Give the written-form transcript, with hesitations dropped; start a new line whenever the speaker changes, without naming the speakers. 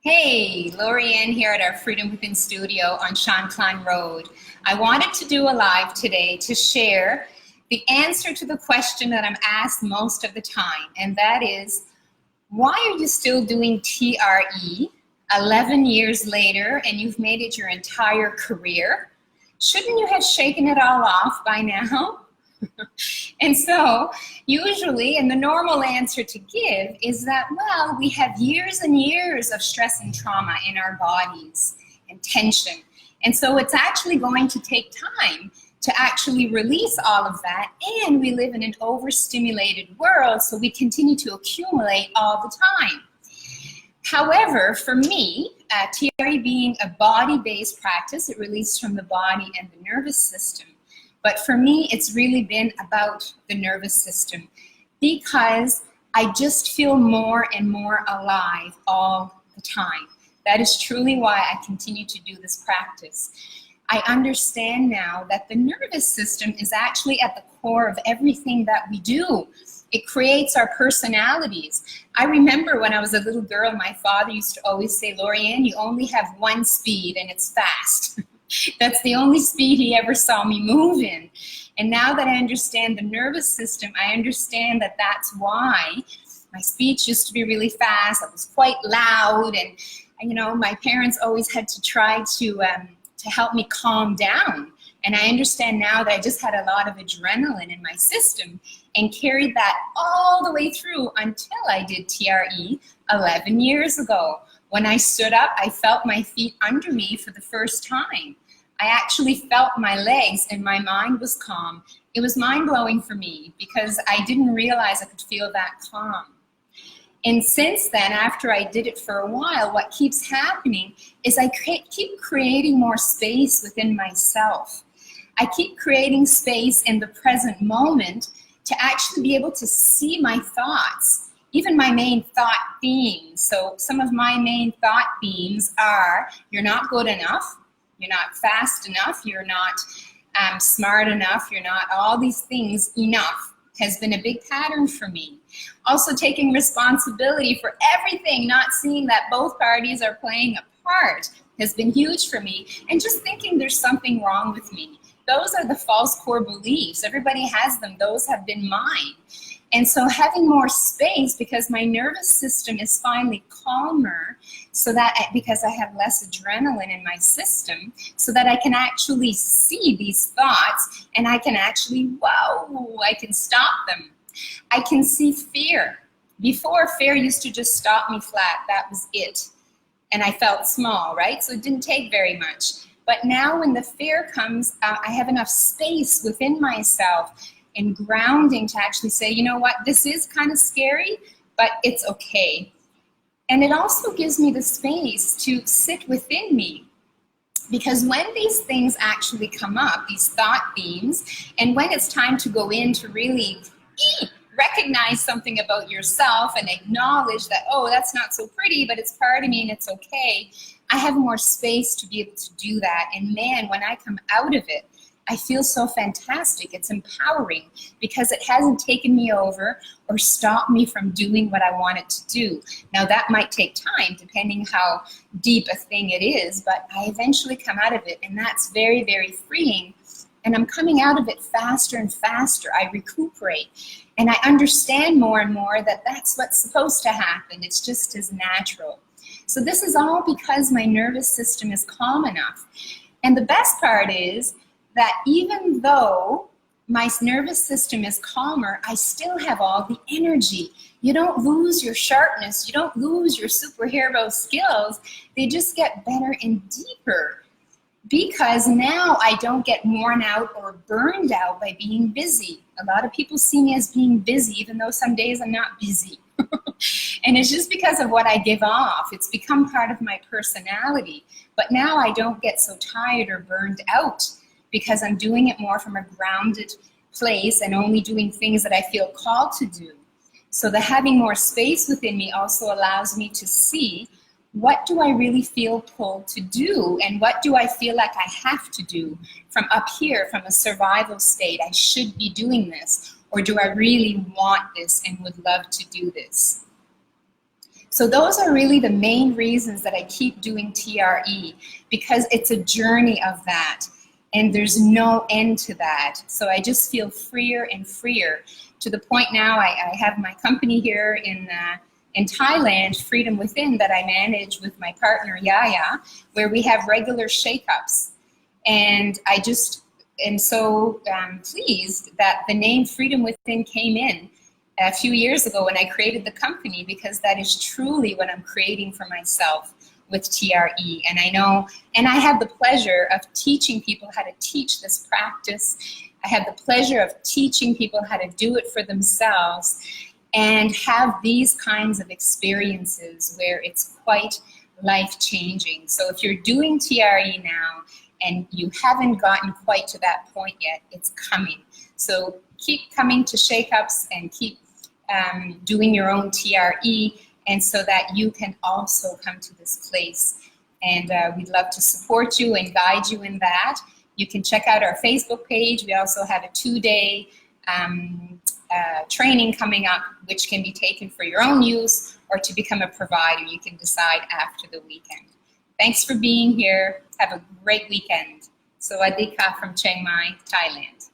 Hey, Lorianne here at our Freedom Within studio on Sean Klein Road. I wanted to do a live today to share the answer to the question that I'm asked most of the time, and that is, why are you still doing TRE 11 years later and you've made it your entire career? Shouldn't you have shaken it all off by now? And so usually, and the normal answer to give is that, well, we have years and years of stress and trauma in our bodies and tension. And so it's actually going to take time to actually release all of that. And we live in an overstimulated world, so we continue to accumulate all the time. However, for me, TRE being a body-based practice, it releases from the body and the nervous system. But for me, it's really been about the nervous system because I just feel more and more alive all the time. That is truly why I continue to do this practice. I understand now that the nervous system is actually at the core of everything that we do. It creates our personalities. I remember when I was a little girl, my father used to always say, Lorianne, you only have one speed and it's fast. That's the only speed he ever saw me move in. And now that I understand the nervous system, I understand that that's why my speech used to be really fast. I was quite loud, and you know, my parents always had to try to help me calm down. And I understand now that I just had a lot of adrenaline in my system and carried that all the way through until I did TRE 11 years ago. When I stood up, I felt my feet under me for the first time. I actually felt my legs and my mind was calm. It was mind-blowing for me because I didn't realize I could feel that calm. And since then, after I did it for a while, what keeps happening is I keep creating more space within myself. I keep creating space in the present moment to actually be able to see my thoughts, even my main thought themes. So some of my main thought themes are, you're not good enough, you're not fast enough, you're not smart enough, you're not all these things enough has been a big pattern for me. Also taking responsibility for everything, not seeing that both parties are playing a part has been huge for me, and just thinking there's something wrong with me. Those are the false core beliefs. Everybody has them. Those have been mine. And so having more space, because my nervous system is finally calmer, so that because I have less adrenaline in my system, so that I can actually see these thoughts and I can actually, whoa, I can stop them. I can see fear. Before, fear used to just stop me flat. That was it. And I felt small, right? So it didn't take very much. But now when the fear comes, I have enough space within myself and grounding to actually say, you know what, this is kind of scary, but it's okay. And it also gives me the space to sit within me. Because when these things actually come up, these thought themes, and when it's time to go in to really recognize something about yourself and acknowledge that, oh, that's not so pretty, but it's part of me and it's okay, I have more space to be able to do that. And man, when I come out of it, I feel so fantastic. It's empowering because it hasn't taken me over or stopped me from doing what I wanted to do. Now that might take time depending how deep a thing it is, but I eventually come out of it, and that's very, very freeing. And I'm coming out of it faster and faster. I recuperate. And I understand more and more that that's what's supposed to happen. It's just as natural. So this is all because my nervous system is calm enough. And the best part is that even though my nervous system is calmer, I still have all the energy. You don't lose your sharpness. You don't lose your superhero skills. They just get better and deeper because now I don't get worn out or burned out by being busy. A lot of people see me as being busy, even though some days I'm not busy. And it's just because of what I give off. It's become part of my personality. But now I don't get so tired or burned out because I'm doing it more from a grounded place and only doing things that I feel called to do. So the having more space within me also allows me to see, what do I really feel pulled to do, and what do I feel like I have to do from up here, from a survival state? I should be doing this, or do I really want this and would love to do this? So those are really the main reasons that I keep doing TRE, because it's a journey of that. And there's no end to that. So I just feel freer and freer, to the point now I have my company here in Thailand, Freedom Within, that I manage with my partner Yaya, where we have regular shake-ups. And I just am so pleased that the name Freedom Within came in a few years ago when I created the company, because that is truly what I'm creating for myself with TRE. And I know, and I have the pleasure of teaching people how to teach this practice. I have the pleasure of teaching people how to do it for themselves and have these kinds of experiences where it's quite life-changing. So if you're doing TRE now and you haven't gotten quite to that point yet, it's coming. So keep coming to shake-ups and keep doing your own TRE, and so that you can also come to this place. And we'd love to support you and guide you in that. You can check out our Facebook page. We also have a 2-day training coming up, which can be taken for your own use or to become a provider. You can decide after the weekend. Thanks for being here. Have a great weekend. Sawadee ka from Chiang Mai, Thailand.